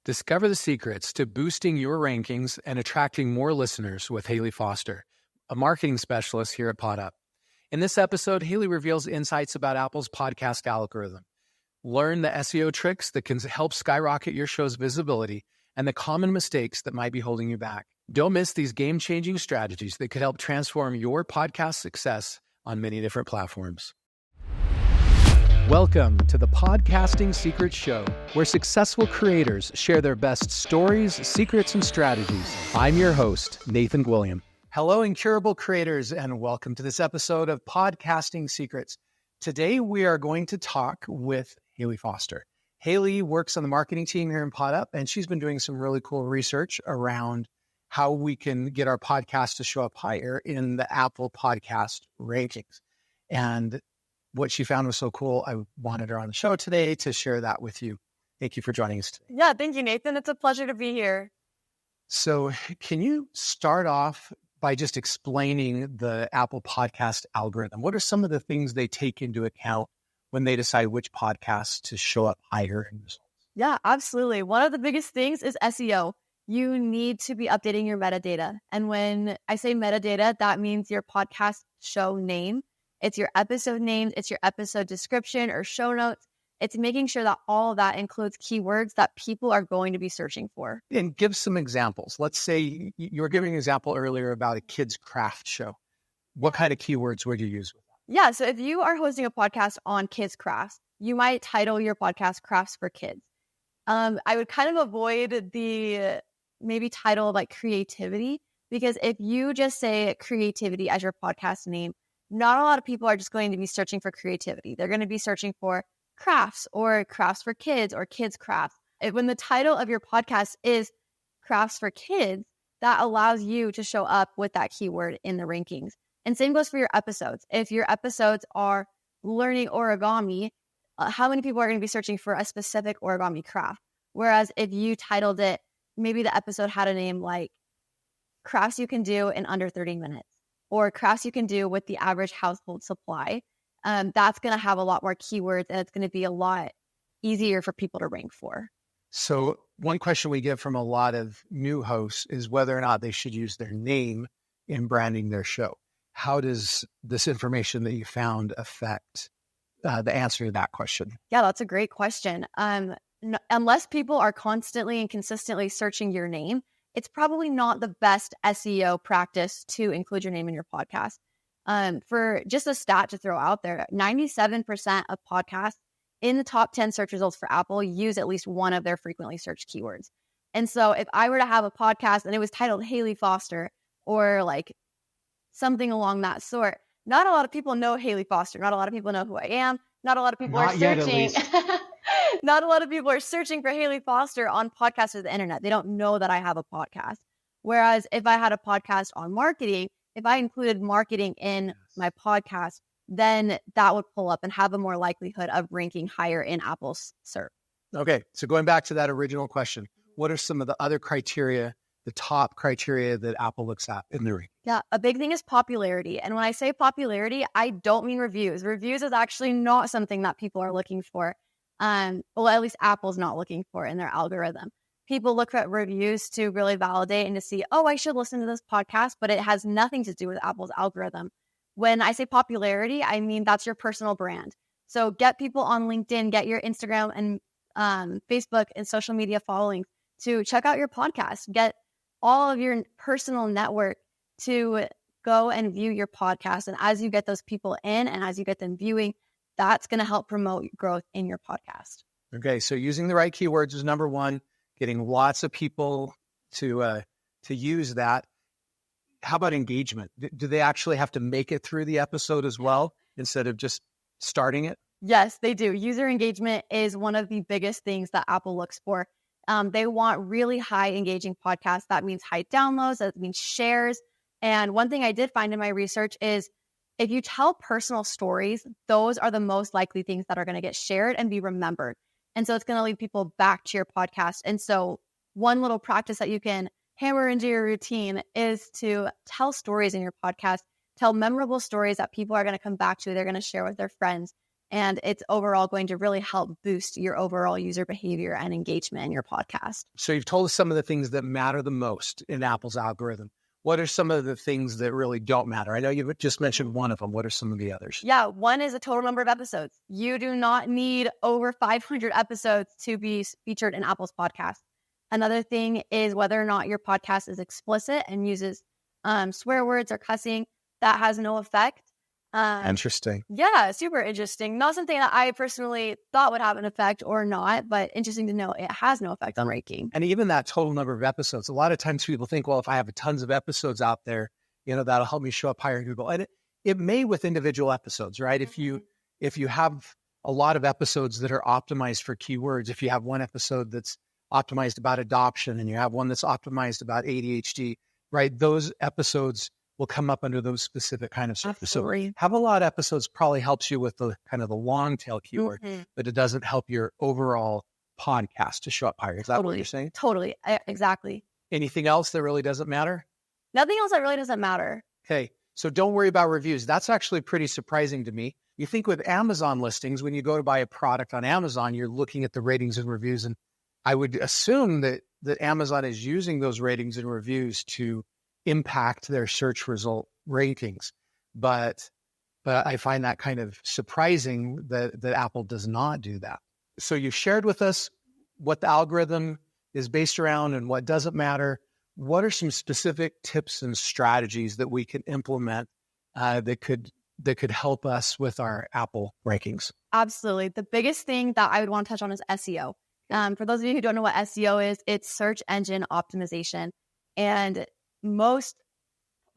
Discover the secrets to boosting your rankings and attracting more listeners with Hayley Foster, a marketing specialist here at PodUp. In this episode, Hayley reveals insights about Apple's podcast algorithm. Learn the SEO tricks that can help skyrocket your show's visibility and the common mistakes that might be holding you back. Don't miss these game-changing strategies that could help transform your podcast success on many different platforms. Welcome to the Podcasting Secrets Show, where successful creators share their best stories, secrets, and strategies. I'm your host, Nathan Gwilliam. Hello, incurable creators, and welcome to this episode of Podcasting Secrets. Today, we are going to talk with Hayley Foster. Hayley works on the marketing team here in PodUp, and she's been doing some really cool research around how we can get our podcast to show up higher in the Apple podcast rankings. And what she found was so cool, I wanted her on the show today to share that with you. Thank you for joining us today. Yeah, thank you, Nathan. It's a pleasure to be here. So can you start off by just explaining the Apple podcast algorithm? What are some of the things they take into account when they decide which podcasts to show up higher in results? Yeah, absolutely. One of the biggest things is SEO. You need to be updating your metadata. And when I say metadata, that means your podcast show name. It's your episode name, it's your episode description or show notes. It's making sure that all of that includes keywords that people are going to be searching for. And give some examples. Let's say you were giving an example earlier about a kids' craft show. What kind of keywords would you use with that? Yeah, so if you are hosting a podcast on kids' crafts, you might title your podcast Crafts for Kids. I would kind of avoid the maybe title like creativity, because if you just say creativity as your podcast name, not a lot of people are just going to be searching for creativity. They're going to be searching for crafts or crafts for kids or kids crafts. When the title of your podcast is Crafts for Kids, that allows you to show up with that keyword in the rankings. And same goes for your episodes. If your episodes are learning origami, how many people are going to be searching for a specific origami craft? Whereas if you titled it, maybe the episode had a name like Crafts You Can Do in Under 30 Minutes. Or crafts you can do with the average household supply, that's going to have a lot more keywords and it's going to be a lot easier for people to rank for. So one question we get from a lot of new hosts is whether or not they should use their name in branding their show. How does this information that you found affect the answer to that question? Yeah, that's a great question. Unless people are constantly and consistently searching your name, it's probably not the best SEO practice to include your name in your podcast. For just a stat to throw out there, 97% of podcasts in the top 10 search results for Apple use at least one of their frequently searched keywords. And so if I were to have a podcast and it was titled Hayley Foster or like something along that sort, not a lot of people know Hayley Foster. Not a lot of people know who I am. Not a lot of people are searching. Not a lot of people are searching for Hayley Foster on podcasts or the internet. They don't know that I have a podcast. Whereas if I had a podcast on marketing, if I included marketing in my podcast, then that would pull up and have a more likelihood of ranking higher in Apple's SERP. Okay, so going back to that original question, what are some of the other criteria, the top criteria that Apple looks at in the ranking? Yeah, a big thing is popularity. And when I say popularity, I don't mean reviews. Reviews is actually not something that people are looking for. Well, at least Apple's not looking for in their algorithm. People look at reviews to really validate and to see, oh, I should listen to this podcast, but it has nothing to do with Apple's algorithm. When I say popularity, I mean that's your personal brand. So get people on LinkedIn, get your Instagram and Facebook and social media following to check out your podcast. Get all of your personal network to go and view your podcast. And as you get those people in and as you get them viewing, that's going to help promote growth in your podcast. Okay, so using the right keywords is number one, getting lots of people to use that. How about engagement? Do they actually have to make it through the episode as well instead of just starting it? Yes, they do. User engagement is one of the biggest things that Apple looks for. They want really high engaging podcasts. That means high downloads. That means shares. And one thing I did find in my research is if you tell personal stories, those are the most likely things that are going to get shared and be remembered. And so it's going to lead people back to your podcast. And so one little practice that you can hammer into your routine is to tell stories in your podcast, tell memorable stories that people are going to come back to, they're going to share with their friends. And it's overall going to really help boost your overall user behavior and engagement in your podcast. So you've told us some of the things that matter the most in Apple's algorithm. What are some of the things that really don't matter? I know you've just mentioned one of them. What are some of the others? Yeah, one is the total number of episodes. You do not need over 500 episodes to be featured in Apple's podcast. Another thing is whether or not your podcast is explicit and uses swear words or cussing. That has no effect. Interesting. Yeah, super interesting. Not something that I personally thought would have an effect or not, but interesting to know it has no effect on ranking. And even that total number of episodes, a lot of times people think, well, if I have tons of episodes out there, that'll help me show up higher in Google. And it may with individual episodes, right? Mm-hmm. If you have a lot of episodes that are optimized for keywords, if you have one episode that's optimized about adoption and you have one that's optimized about ADHD, right? Those episodes will come up under those specific kind of searches. Absolutely. So have a lot of episodes probably helps you with the kind of the long tail keyword, but it doesn't help your overall podcast to show up higher. Is that what you're saying? Totally. Exactly. Anything else that really doesn't matter? Nothing else that really doesn't matter. Okay. So don't worry about reviews. That's actually pretty surprising to me. You think with Amazon listings, when you go to buy a product on Amazon, you're looking at the ratings and reviews. And I would assume that Amazon is using those ratings and reviews to impact their search result rankings. But I find that kind of surprising that Apple does not do that. So you shared with us what the algorithm is based around and what doesn't matter. What are some specific tips and strategies that we can implement that could help us with our Apple rankings? Absolutely. The biggest thing that I would want to touch on is SEO. For those of you who don't know what SEO is, it's search engine optimization. And most,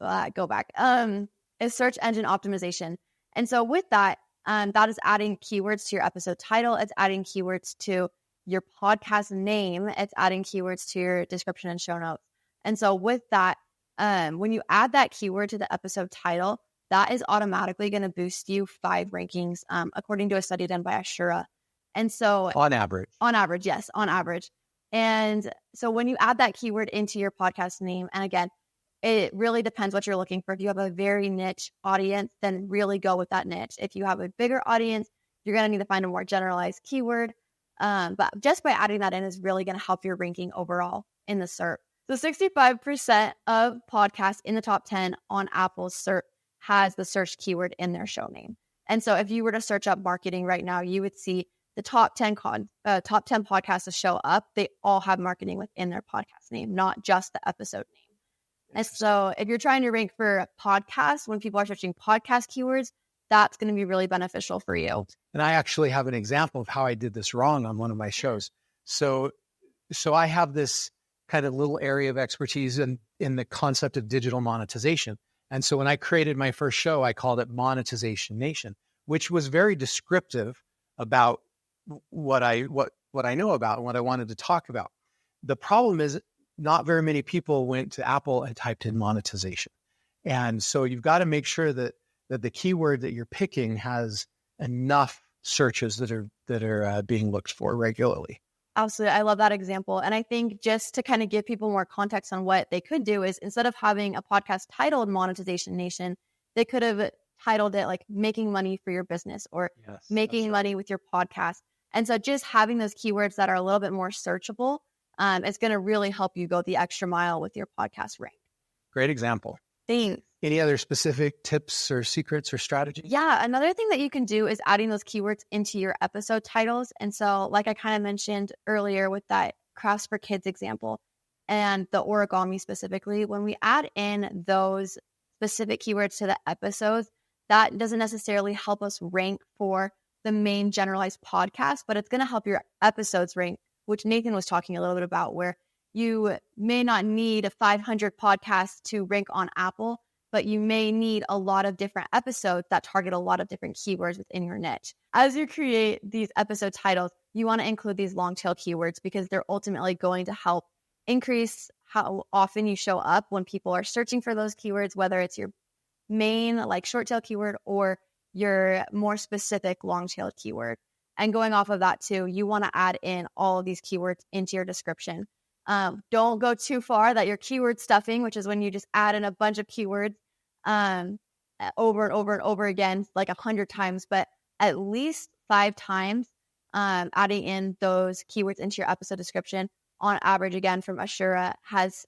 is search engine optimization. And so with that, that is adding keywords to your episode title. It's adding keywords to your podcast name. It's adding keywords to your description and show notes. And so with that, when you add that keyword to the episode title, that is automatically going to boost you 5 rankings, according to a study done by Ashura. And so on average, yes, on average. And so when you add that keyword into your podcast name, and again, it really depends what you're looking for. If you have a very niche audience, then really go with that niche. If you have a bigger audience, you're going to need to find a more generalized keyword. But just by adding that in is really going to help your ranking overall in the SERP. So 65% of podcasts in the top 10 on Apple's SERP has the search keyword in their show name. And so if you were to search up marketing right now, you would see the top 10 podcasts to show up. They all have marketing within their podcast name, not just the episode name. And so if you're trying to rank for podcasts, when people are searching podcast keywords, that's going to be really beneficial for you. And I actually have an example of how I did this wrong on one of my shows. So I have this kind of little area of expertise in the concept of digital monetization. And so when I created my first show, I called it Monetization Nation, which was very descriptive about what I know about and what I wanted to talk about. The problem is not very many people went to Apple and typed in monetization. And so you've got to make sure that the keyword that you're picking has enough searches that are being looked for regularly. Absolutely. I love that example. And I think just to kind of give people more context on what they could do is instead of having a podcast titled Monetization Nation, they could have titled it like Making Money for Your Business or Making Money with Your Podcast. And so just having those keywords that are a little bit more searchable, it's going to really help you go the extra mile with your podcast rank. Great example. Thanks. Any other specific tips or secrets or strategies? Yeah, another thing that you can do is adding those keywords into your episode titles. And so like I kind of mentioned earlier with that Crafts for Kids example and the origami specifically, when we add in those specific keywords to the episodes, that doesn't necessarily help us rank for the main generalized podcast, but it's going to help your episodes rank, which Nathan was talking a little bit about, where you may not need a 500 podcasts to rank on Apple, but you may need a lot of different episodes that target a lot of different keywords within your niche. As you create these episode titles, you want to include these long tail keywords because they're ultimately going to help increase how often you show up when people are searching for those keywords, whether it's your main like short tail keyword or your more specific long tail keyword. And going off of that too, you want to add in all of these keywords into your description. Don't go too far that you're keyword stuffing, which is when you just add in a bunch of keywords over and over and over again, like 100 times, but at least 5 times, adding in those keywords into your episode description, on average, again, from Ashura, has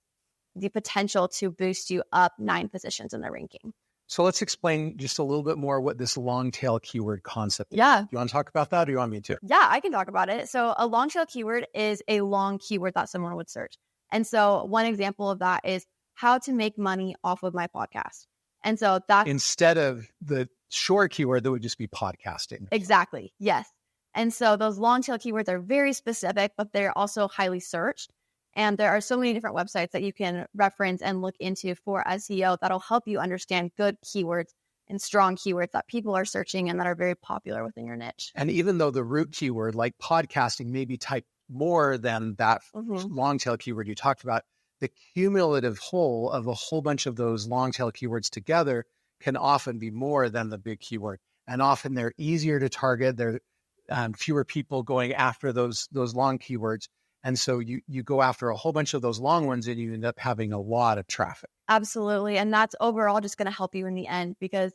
the potential to boost you up 9 positions in the ranking. So let's explain just a little bit more what this long tail keyword concept is. Yeah. Do you want to talk about that, or do you want me to? Yeah, I can talk about it. So a long tail keyword is a long keyword that someone would search. And so one example of that is how to make money off of my podcast. And so that's instead of the short keyword that would just be podcasting. Exactly. Yes. And so those long tail keywords are very specific, but they're also highly searched. And there are so many different websites that you can reference and look into for SEO that'll help you understand good keywords and strong keywords that people are searching and that are very popular within your niche. And even though the root keyword, like podcasting, may be typed more than that long tail keyword you talked about, the cumulative whole of a whole bunch of those long tail keywords together can often be more than the big keyword. And often they're easier to target. There are fewer people going after those long keywords. And so you go after a whole bunch of those long ones and you end up having a lot of traffic. Absolutely. And that's overall just going to help you in the end, because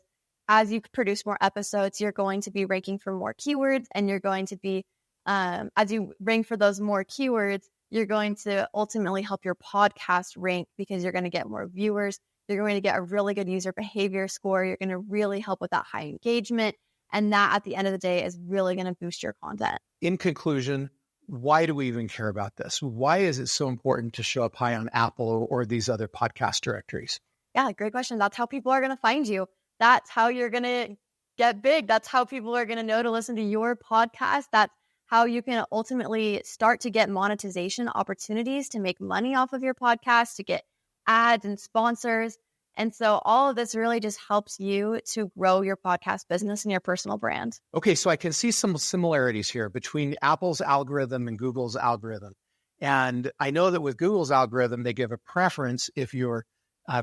as you produce more episodes, you're going to be ranking for more keywords, and you're going to be, as you rank for those more keywords, you're going to ultimately help your podcast rank, because you're going to get more viewers. You're going to get a really good user behavior score. You're going to really help with that high engagement. And that at the end of the day is really going to boost your content. In conclusion, why do we even care about this? Why is it so important to show up high on Apple or these other podcast directories? Yeah, great question. That's how people are going to find you. That's how you're going to get big. That's how people are going to know to listen to your podcast. That's how you can ultimately start to get monetization opportunities to make money off of your podcast, to get ads and sponsors. And so all of this really just helps you to grow your podcast business and your personal brand. Okay, so I can see some similarities here between Apple's algorithm and Google's algorithm. And I know that with Google's algorithm, they give a preference if you're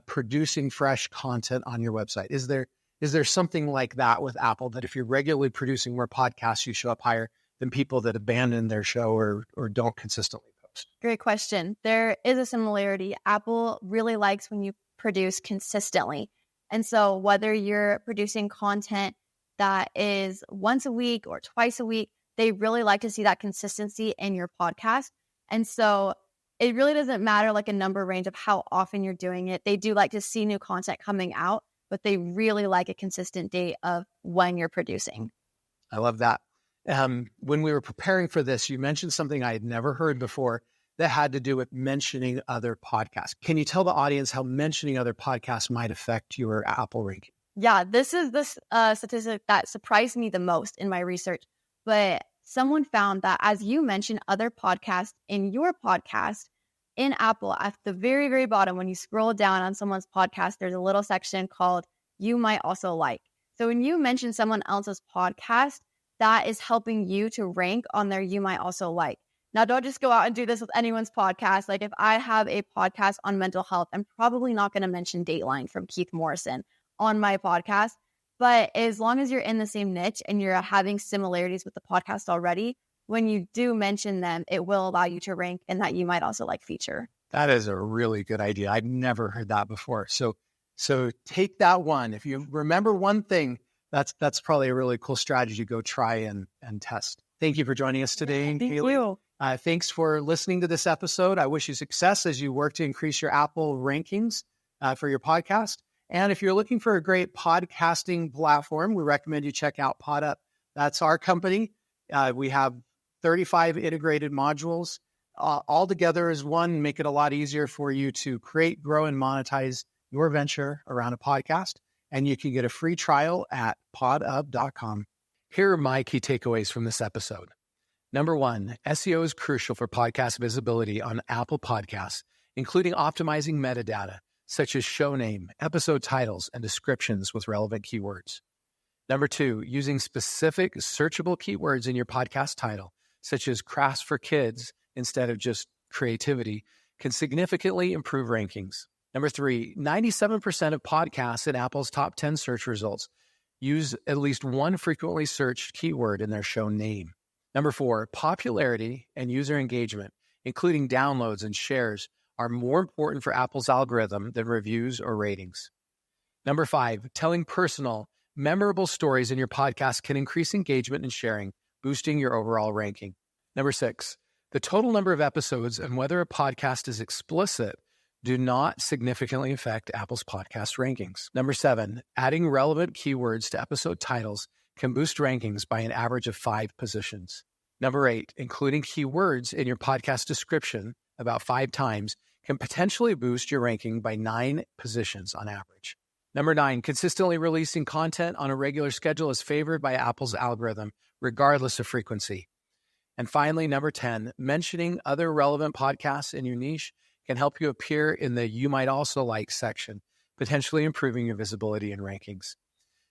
producing fresh content on your website. Is there something like that with Apple, that if you're regularly producing more podcasts, you show up higher than people that abandon their show or don't consistently post? Great question. There is a similarity. Apple really likes when you produce consistently. And so whether you're producing content that is once a week or twice a week, they really like to see that consistency in your podcast. And so it really doesn't matter like a number range of how often you're doing it. They do like to see new content coming out, but they really like a consistent date of when you're producing. I love that. When we were preparing for this, you mentioned something I had never heard before that had to do with mentioning other podcasts. Can you tell the audience how mentioning other podcasts might affect your Apple ranking? Yeah, this is the statistic that surprised me the most in my research. But someone found that as you mention other podcasts in your podcast, in Apple, at the very, very bottom, when you scroll down on someone's podcast, there's a little section called You Might Also Like. So when you mention someone else's podcast, that is helping you to rank on their You Might Also Like. Now, don't just go out and do this with anyone's podcast. Like if I have a podcast on mental health, I'm probably not going to mention Dateline from Keith Morrison on my podcast. But as long as you're in the same niche and you're having similarities with the podcast already, when you do mention them, it will allow you to rank in that You Might Also Like feature. That is a really good idea. I've never heard that before. So take that one. If you remember one thing, that's probably a really cool strategy to go try and test. Thank you for joining us today, Thank Hayley. you. Thanks for listening to this episode. I wish you success as you work to increase your Apple rankings for your podcast. And if you're looking for a great podcasting platform, we recommend you check out PodUp. That's our company. We have 35 integrated modules all together as one, make it a lot easier for you to create, grow, and monetize your venture around a podcast. And you can get a free trial at podup.com. Here are my key takeaways from this episode. Number 1, SEO is crucial for podcast visibility on Apple Podcasts, including optimizing metadata, such as show name, episode titles, and descriptions with relevant keywords. Number 2, using specific searchable keywords in your podcast title, such as crafts for kids instead of just creativity, can significantly improve rankings. Number 3, 97% of podcasts in Apple's top 10 search results use at least one frequently searched keyword in their show name. Number 4, popularity and user engagement, including downloads and shares, are more important for Apple's algorithm than reviews or ratings. Number 5, telling personal, Memorable stories in your podcast can increase engagement and sharing, boosting your overall ranking. Number 6, the total number of episodes and whether a podcast is explicit do not significantly affect Apple's podcast rankings. Number 7, adding relevant keywords to episode titles can boost rankings by an average of 5 positions. Number 8, including keywords in your podcast description about 5 times can potentially boost your ranking by 9 positions on average. Number 9, consistently releasing content on a regular schedule is favored by Apple's algorithm, regardless of frequency. And finally, number 10, mentioning other relevant podcasts in your niche can help you appear in the You Might Also Like section, potentially improving your visibility and rankings.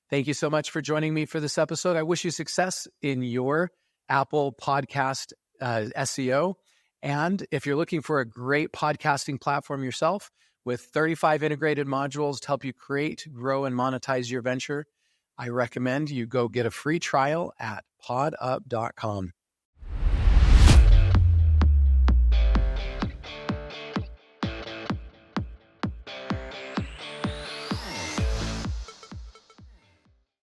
Thank you so much for joining me for this episode. I wish you success in your Apple podcast SEO. And if you're looking for a great podcasting platform yourself with 35 integrated modules to help you create, grow, and monetize your venture, I recommend you go get a free trial at PodUp.com.